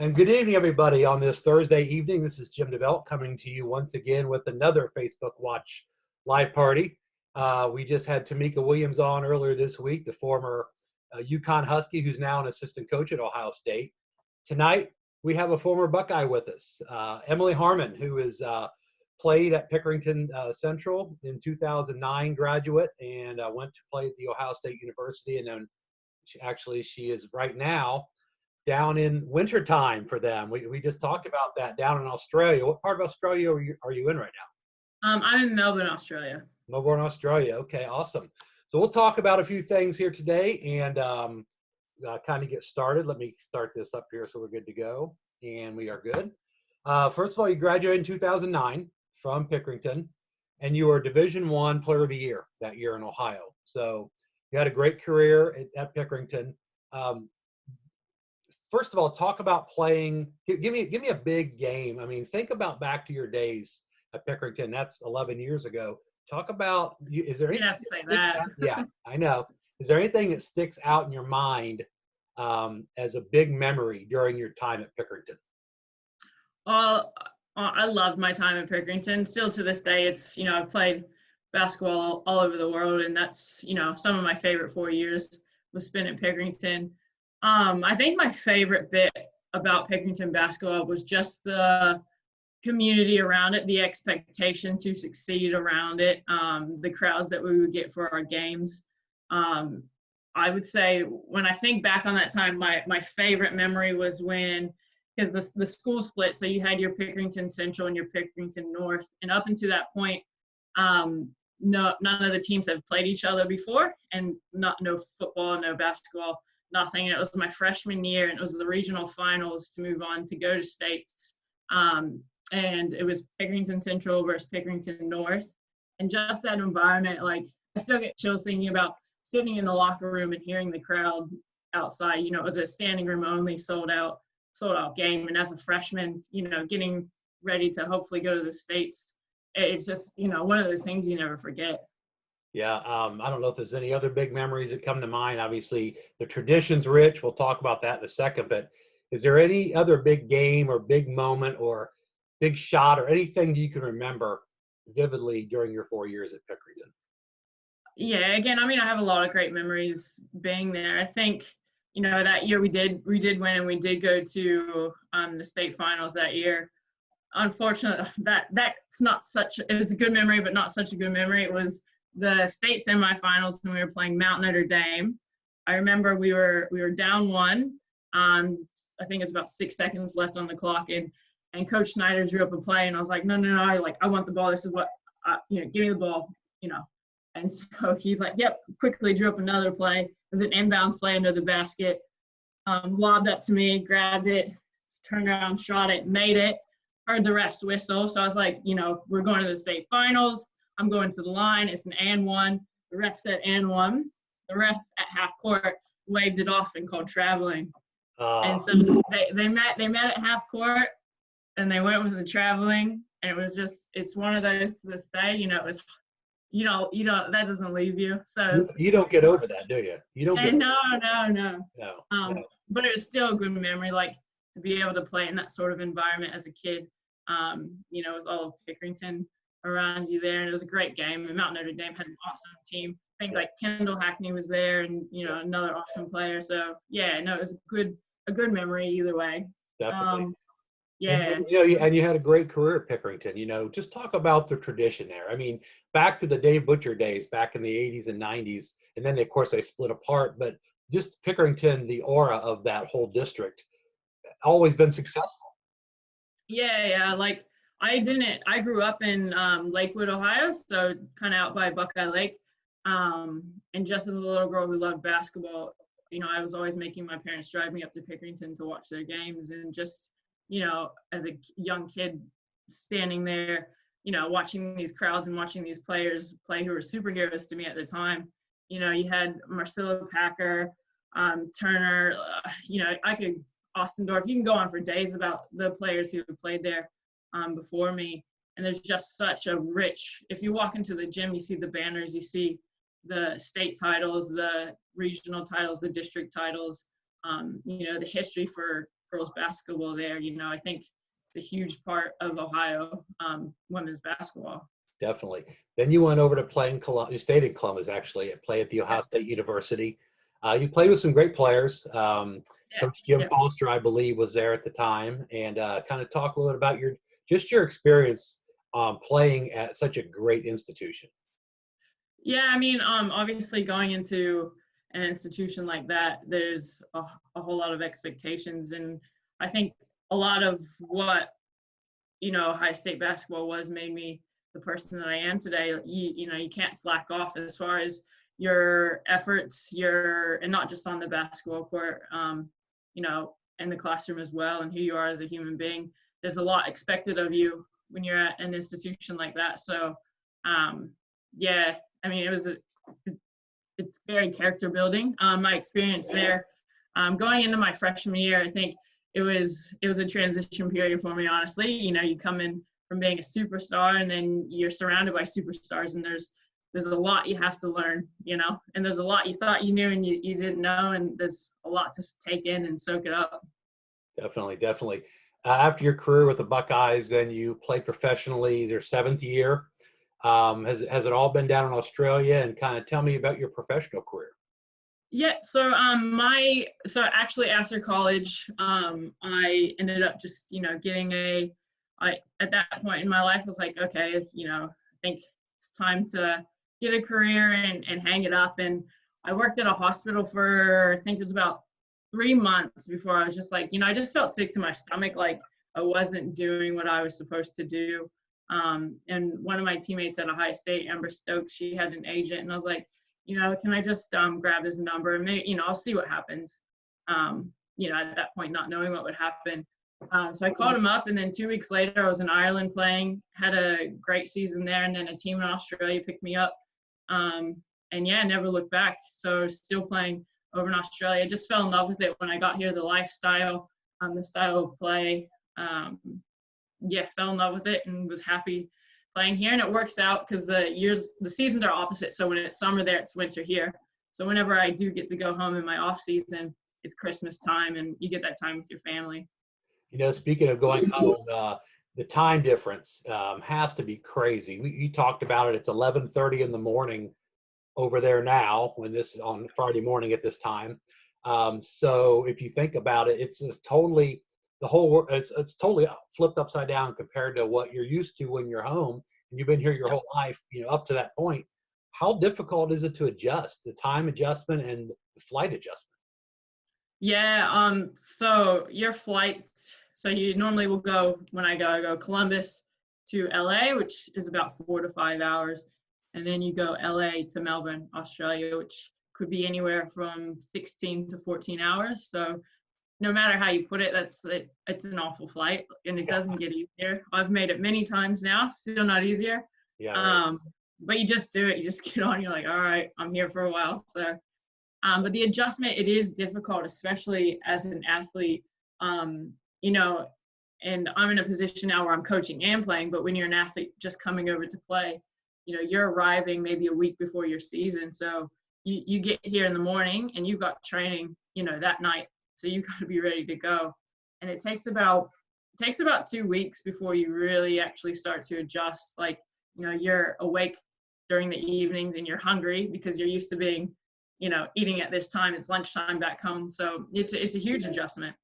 And good evening, everybody, on this Thursday evening. This is Jim Dabbelt coming to you once again with another Facebook Watch live party. We just had Tamika Williams on earlier this week, the former UConn Husky, who's now an assistant coach at Ohio State. Tonight, we have a former Buckeye with us, Emilee Harmon, who is played at Pickerington Central in 2009 graduate and went to play at the Ohio State University. And then she is right now down in wintertime for them. We just talked about that down in Australia. What part of Australia are you in right now? I'm in Melbourne, Australia. Melbourne, Australia. Okay, awesome. So we'll talk about a few things here today and kind of get started. Let me start this up here so we're good to go. And we are good. First of all, you graduated in 2009 from Pickerington, and you were Division I Player of the Year that year in Ohio. So you had a great career at Pickerington. First of all, talk about playing. Give me a big game. I mean, think about back to your days at Pickerington. That's 11 years ago. Talk about, is there anything? You have to say that. Yeah, I know. Is there anything that sticks out in your mind as a big memory during your time at Pickerington? Well, I loved my time at Pickerington. Still to this day, it's, I've played basketball all over the world, and that's, some of my favorite 4 years was spent at Pickerington. I think my favorite bit about Pickerington basketball was just the community around it, the expectation to succeed around it, the crowds that we would get for our games. I would say when I think back on that time, my favorite memory was when, because the school split, so you had your Pickerington Central and your Pickerington North, and up until that point, none of the teams have played each other before, and no football, no basketball. Nothing. And it was my freshman year, and it was the regional finals to move on to go to states. And it was Pickerington Central versus Pickerington North. And just that environment, like, I still get chills thinking about sitting in the locker room and hearing the crowd outside. It was a standing room only, sold out game. And as a freshman, getting ready to hopefully go to the states, it's just, one of those things you never forget. Yeah, I don't know if there's any other big memories that come to mind. Obviously, the tradition's rich. We'll talk about that in a second. But is there any other big game or big moment or big shot or anything that you can remember vividly during your 4 years at Pickerington? Yeah, again, I have a lot of great memories being there. I think, that year we did win, and we did go to the state finals that year. Unfortunately, that's not it was a good memory, but not such a good memory. It was the state semifinals when we were playing Mount Notre Dame. I remember we were down one. I think it was about 6 seconds left on the clock, and Coach Snyder drew up a play, and I was like, no, like, I want the ball. This is what, give me the ball, And so he's like, yep, quickly drew up another play. It was an inbounds play under the basket. Lobbed up to me, grabbed it, turned around, shot it, made it. Heard the refs whistle. So I was like, we're going to the state finals. I'm going to the line. It's an and one. The ref said and one. The ref at half court waved it off and called traveling. And so they met at half court, and they went with the traveling. And it was just, it's one of those to this day. It was, that doesn't leave you. So you don't get over that, do you? You don't. No. No. But it was still a good memory, like, to be able to play in that sort of environment as a kid. It was all of Pickerington around you there, and it was a great game. And Mount Notre Dame had an awesome team. I think like Kendall Hackney was there, and another awesome player. So it was a good memory either way. Definitely. Yeah. And you had a great career at Pickerington. Just talk about the tradition there. I mean, back to the Dave Butcher days, back in the 80s and 90s, and then of course they split apart. But just Pickerington, the aura of that whole district, always been successful. Yeah. Like, I grew up in Lakewood, Ohio, so kind of out by Buckeye Lake. And just as a little girl who loved basketball, I was always making my parents drive me up to Pickerington to watch their games. And just, as a young kid standing there, watching these crowds and watching these players play who were superheroes to me at the time. You had Marcelo Packer, Turner, Ostendorf. You can go on for days about the players who played there before me. And there's just such a rich, if you walk into the gym, you see the banners, you see the state titles, the regional titles, the district titles, the history for girls basketball there. I think it's a huge part of Ohio women's basketball. Definitely. Then you went over to play in Columbus. You stayed in Columbus, actually, and play at the Ohio Yeah, State University. You played with some great players. yeah, Coach Jim yeah. Foster, I believe, was there at the time. And kind of talk a little bit about your experience playing at such a great institution. Yeah, I mean, obviously going into an institution like that, there's a whole lot of expectations, and I think a lot of what Ohio State basketball was made me the person that I am today. You can't slack off as far as your efforts, and not just on the basketball court, in the classroom as well, and who you are as a human being. There's a lot expected of you when you're at an institution like that. So, yeah, I mean, it's very character building. My experience there, going into my freshman year, I think it was a transition period for me, honestly. You come in from being a superstar, and then you're surrounded by superstars, and there's a lot you have to learn, and there's a lot you thought you knew and you didn't know, and there's a lot to take in and soak it up. Definitely, definitely. After your career with the Buckeyes, then you played professionally their seventh year. Has it all been down in Australia? And kind of tell me about your professional career. Yeah, so actually after college, I ended up just getting at that point in my life I was like, okay, I think it's time to get a career and hang it up. And I worked at a hospital for, I think it was about 3 months before I was just like, I just felt sick to my stomach, like I wasn't doing what I was supposed to do. And one of my teammates at Ohio State, Amber Stokes, she had an agent, and I was like, can I just grab his number and maybe, I'll see what happens. At that point, not knowing what would happen. So I called him up, and then 2 weeks later, I was in Ireland playing, had a great season there, and then a team in Australia picked me up. And yeah, never looked back. So still playing over in Australia. I just fell in love with it when I got here, the lifestyle, the style of play. Fell in love with it and was happy playing here. And it works out because the seasons are opposite. So when it's summer there, it's winter here. So whenever I do get to go home in my off season, it's Christmas time, and you get that time with your family. Speaking of going home, the time difference has to be crazy. You talked about it. It's 11:30 in the morning over there now, when this is on Friday morning at this time. So if you think about it, it's just totally it's totally flipped upside down compared to what you're used to when you're home and you've been here your whole life, up to that point. How difficult is it to adjust, the time adjustment and the flight adjustment? Yeah, so your flight, so you normally will go, I go Columbus to LA, which is about 4 to 5 hours. And then you go LA to Melbourne, Australia, which could be anywhere from 16 to 14 hours. So no matter how you put it, it's an awful flight, and it doesn't get easier. I've made it many times now, still not easier. Yeah. Right. But you just do it. You just get on. You're like, all right, I'm here for a while. So, but the adjustment, it is difficult, especially as an athlete. And I'm in a position now where I'm coaching and playing. But when you're an athlete just coming over to play, you're arriving maybe a week before your season. So you get here in the morning and you've got training, that night. So you got to be ready to go. And it takes about 2 weeks before you really actually start to adjust. Like, you're awake during the evenings and you're hungry because you're used to being, eating at this time. It's lunchtime back home. So it's a huge adjustment.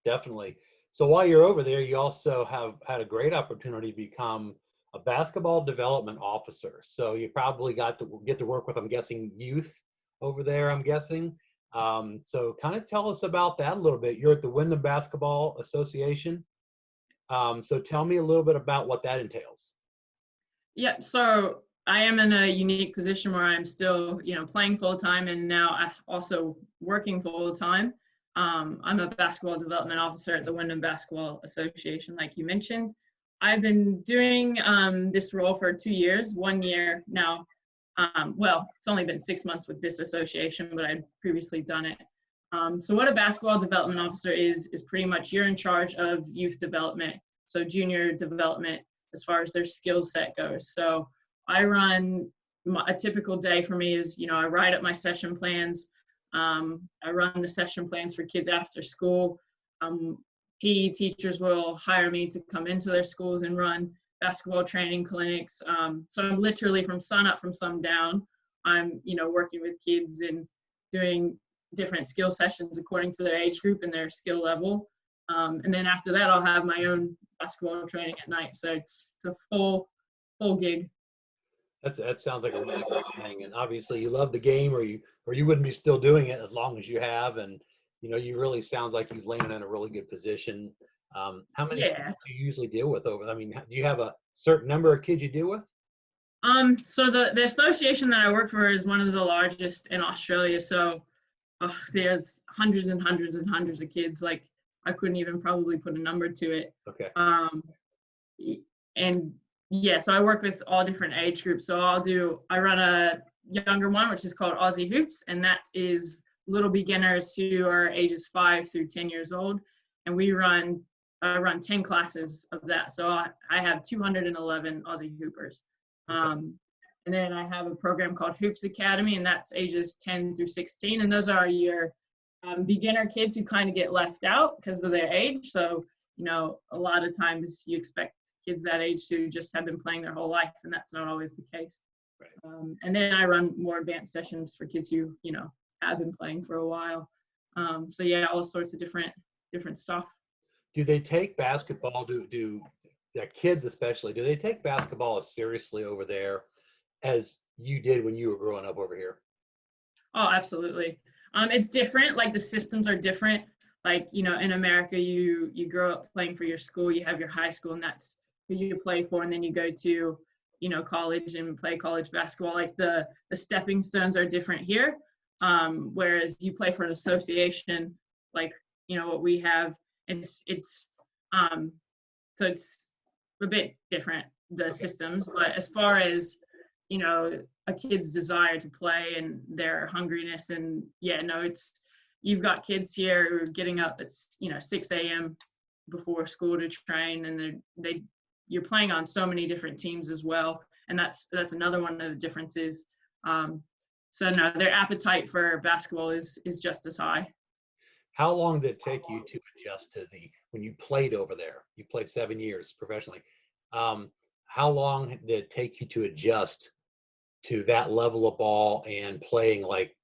Definitely. So while you're over there, you also have had a great opportunity to become a basketball development officer. So you probably got to get to work with, I'm guessing, youth over there, I'm guessing. So kind of tell us about that a little bit. You're at the Wyndham Basketball Association. So tell me a little bit about what that entails. Yeah, so I am in a unique position where I'm still, playing full time, and now also working full time. I'm a basketball development officer at the Wyndham Basketball Association, like you mentioned. I've been doing this role for 2 years, 1 year now. It's only been 6 months with this association, but I'd previously done it. So what a basketball development officer is pretty much you're in charge of youth development, so junior development as far as their skill set goes. So I run, a typical day for me is, I write up my session plans. I run the session plans for kids after school. PE teachers will hire me to come into their schools and run basketball training clinics. So I'm literally from sun up, from sundown. I'm, working with kids and doing different skill sessions according to their age group and their skill level. And then after that, I'll have my own basketball training at night. So it's a full gig. That sounds like a really good thing. And obviously you love the game, or you wouldn't be still doing it as long as you have. And you really sounds like you've landed in a really good position. How many kids Yeah. do you usually deal with over? I mean, do you have a certain number of kids you deal with? So the association that I work for is one of the largest in Australia. So there's hundreds and hundreds and hundreds of kids. Like, I couldn't even probably put a number to it. Okay. And yeah, so I work with all different age groups. So I run a younger one, which is called Aussie Hoops, and that is little beginners who are ages 5 through 10 years old. And I run 10 classes of that. So I have 211 Aussie Hoopers. And then I have a program called Hoops Academy, and that's ages 10 through 16. And those are your beginner kids who kind of get left out because of their age. So, a lot of times you expect kids that age to just have been playing their whole life, and that's not always the case. Right. And then I run more advanced sessions for kids who, have been playing for a while. So yeah, all sorts of different stuff. Do they take basketball? Do the kids especially? Do they take basketball as seriously over there as you did when you were growing up over here? Oh, absolutely. It's different. Like, the systems are different. Like, in America, you grow up playing for your school. You have your high school, and that's who you play for. And then you go to, college and play college basketball. Like, the stepping stones are different here. Whereas you play for an association, like, what we have, so it's a bit different, the systems. But as far as, a kid's desire to play and their hungriness, and you've got kids here who are getting up at 6 a.m. before school to train, and you're playing on so many different teams as well, and that's another one of the differences. So no, their appetite for basketball is just as high. How long did it take you to adjust to when you played over there? You played 7 years professionally. How long did it take you to adjust to that level of ball and playing like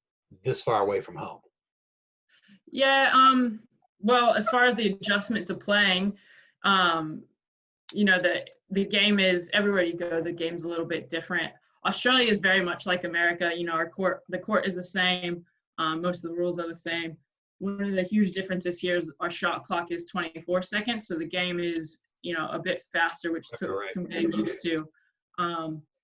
this far away from home? Yeah, well, as far as the adjustment to playing, the game is, everywhere you go, the game's a little bit different. Australia is very much like America. The court is the same. Most of the rules are the same. One of the huge differences here is our shot clock is 24 seconds. So the game is, a bit faster, which took some getting used to.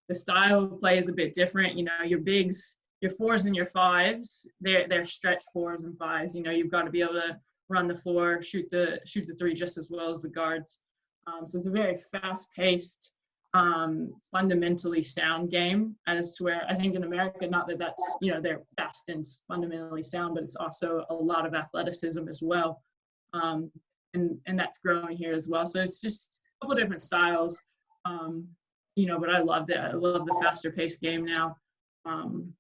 The style of play is a bit different. Your bigs, your 4s and your 5s, they're stretch 4s and 5s. You've got to be able to run the floor, shoot the 3 just as well as the guards. So it's a very fast-paced, fundamentally sound game, as to where I think in America, not that that's, they're fast and fundamentally sound, but it's also a lot of athleticism as well. And that's growing here as well. So it's just a couple different styles, but I loved it. I love the faster paced game now. And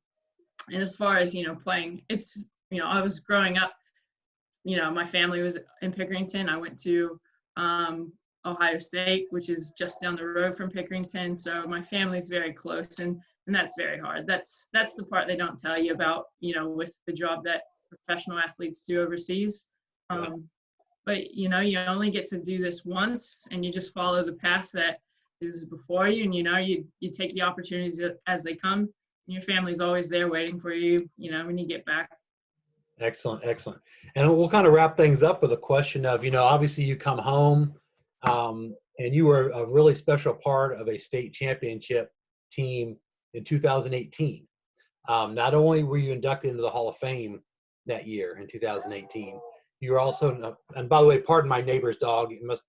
as far as, playing, it's, I was growing up, my family was in Pickerington. I went to Ohio State, which is just down the road from Pickerington. So my family's very close, and that's very hard. That's the part they don't tell you about, with the job that professional athletes do overseas. But, you only get to do this once, and you just follow the path that is before you, and, you take the opportunities as they come, and your family's always there waiting for you, when you get back. Excellent. And we'll kind of wrap things up with a question of, obviously you come home, and you were a really special part of a state championship team in 2018. Not only were you inducted into the Hall of Fame that year in 2018, you were also, and by the way, pardon my neighbor's dog, it must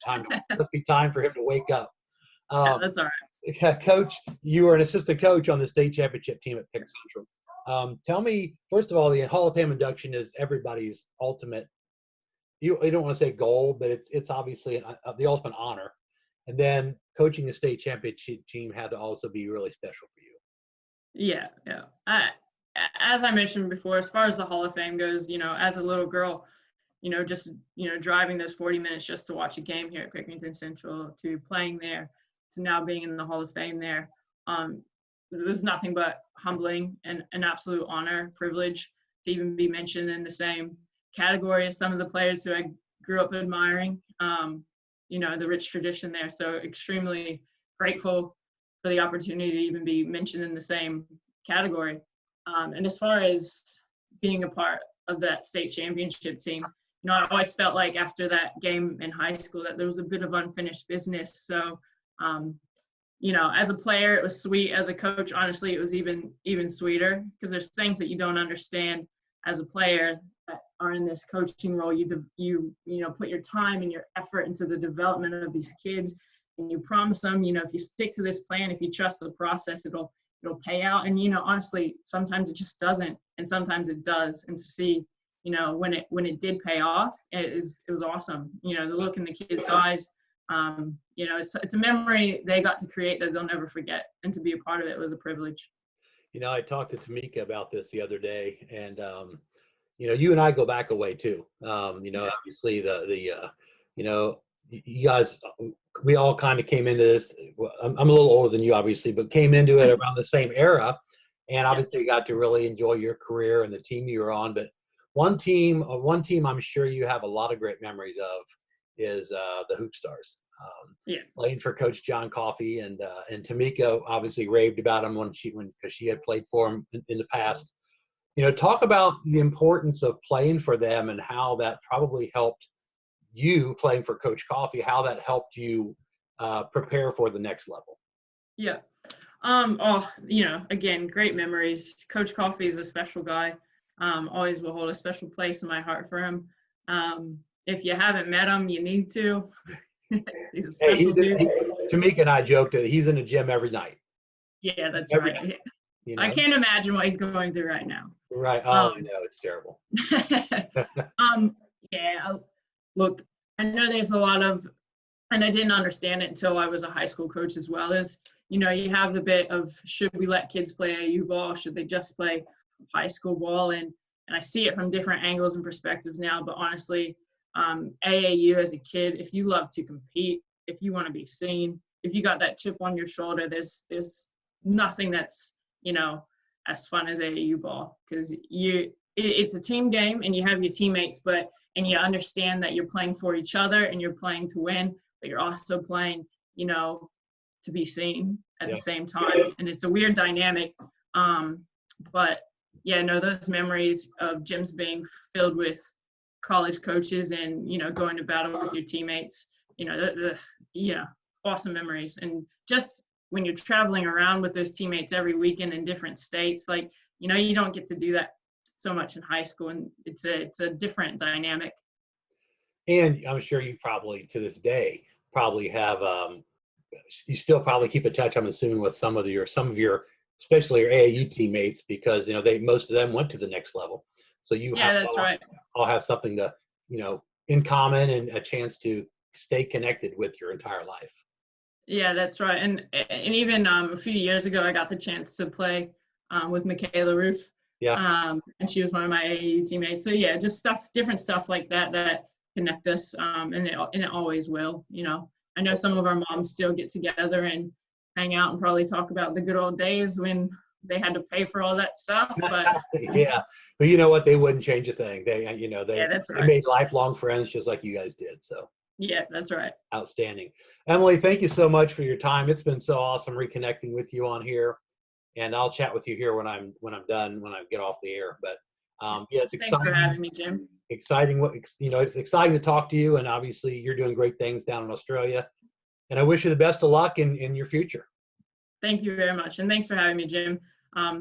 be time for him to wake up. That's all right. Coach, you were an assistant coach on the state championship team at Pickerington Central. Tell me, first of all, the Hall of Fame induction is everybody's ultimate, you don't want to say goal, but it's obviously the ultimate honor. And then coaching the state championship team had to also be really special for you. Yeah. As I mentioned before, as far as the Hall of Fame goes, as a little girl, just, driving those 40 minutes just to watch a game here at Pickerington Central, to playing there, to now being in the Hall of Fame there. It was nothing but humbling and an absolute honor, privilege to even be mentioned in the same category as some of the players who I grew up admiring. The rich tradition there. So extremely grateful for the opportunity to even be mentioned in the same category. And as far as being a part of that state championship team, I always felt like after that game in high school that there was a bit of unfinished business. So, as a player, it was sweet. As a coach, honestly, it was even sweeter, because there's things that you don't understand as a player that are in this coaching role. You put your time and your effort into the development of these kids, and you promise them, if you stick to this plan, if you trust the process, it'll pay out. And honestly, sometimes it just doesn't, and sometimes it does. And to see, when it did pay off, it was awesome. The look in the kids' eyes. It's a memory they got to create that they'll never forget, and to be a part of it was a privilege. I talked to Tamika about this the other day, and you and I go back a way too. Obviously you guys, we all kind of came into this. I'm a little older than you, obviously, but came into it around the same era, and obviously got to really enjoy your career and the team you were on. But one team I'm sure you have a lot of great memories of is the Hoop Stars. Playing for Coach John Coffey, and Tamika obviously raved about him because she had played for him in the past. Talk about the importance of playing for them and how that probably helped you, playing for Coach Coffey, how that helped you prepare for the next level. Yeah. Again, great memories. Coach Coffey is a special guy. Always will hold a special place in my heart for him. If you haven't met him, you need to. He's a special dude. Tamika and I joked that he's in the gym every night. Yeah, that's right. I can't imagine what he's going through right now. Right. Oh, it's terrible. Look, I know there's a lot of, and I didn't understand it until I was a high school coach as well, is, you have the bit of, should we let kids play AAU ball? Should they just play high school ball? And I see it from different angles and perspectives now, but honestly, AAU as a kid, if you love to compete, if you want to be seen, if you got that chip on your shoulder, there's nothing that's, as fun as AAU ball, because it's a team game and you have your teammates, and you understand that you're playing for each other and you're playing to win, but you're also playing, to be seen at the same time. And it's a weird dynamic. But those memories of gyms being filled with college coaches and, going to battle with your teammates, awesome memories. And just when you're traveling around with those teammates every weekend in different states, you don't get to do that so much in high school, and it's a different dynamic. And I'm sure you probably, to this day, probably have, you still probably keep in touch, I'm assuming, with some of your, especially your AAU teammates, because, most of them went to the next level. So that's right. All have something to, in common, and a chance to stay connected with your entire life. Yeah, that's right. And even a few years ago, I got the chance to play with Michaela Roof. Yeah. And she was one of my AAU teammates. So just different stuff like that connect us, and it always will. I know some of our moms still get together and hang out and probably talk about the good old days when they had to pay for all that stuff. But yeah, but you know what? They wouldn't change a thing. They that's right. They made lifelong friends just like you guys did. So yeah, that's right. Outstanding. Emilee, thank you so much for your time. It's been so awesome reconnecting with you on here, and I'll chat with you here when I'm done, when I get off the air. But it's exciting. Thanks for having me, Jim. Exciting. It's exciting to talk to you, and obviously you're doing great things down in Australia. And I wish you the best of luck in your future. Thank you very much, and thanks for having me, Jim.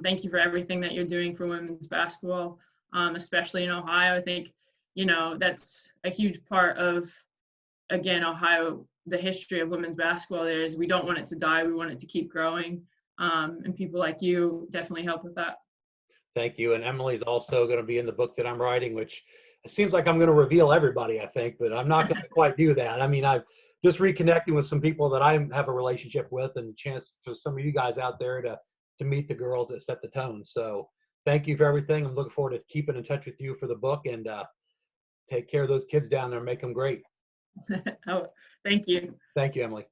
Thank you for everything that you're doing for women's basketball, especially in Ohio. I think, that's a huge part of, again, Ohio, the history of women's basketball there is we don't want it to die. We want it to keep growing. And people like you definitely help with that. Thank you. And Emilee's also going to be in the book that I'm writing, which it seems like I'm going to reveal everybody, I think, but I'm not going to quite do that. I mean, I've just reconnecting with some people that I have a relationship with, and a chance for some of you guys out there to meet the girls that set the tone. So thank you for everything. I'm looking forward to keeping in touch with you for the book, and take care of those kids down there and make them great. Oh, thank you. Thank you, Emilee.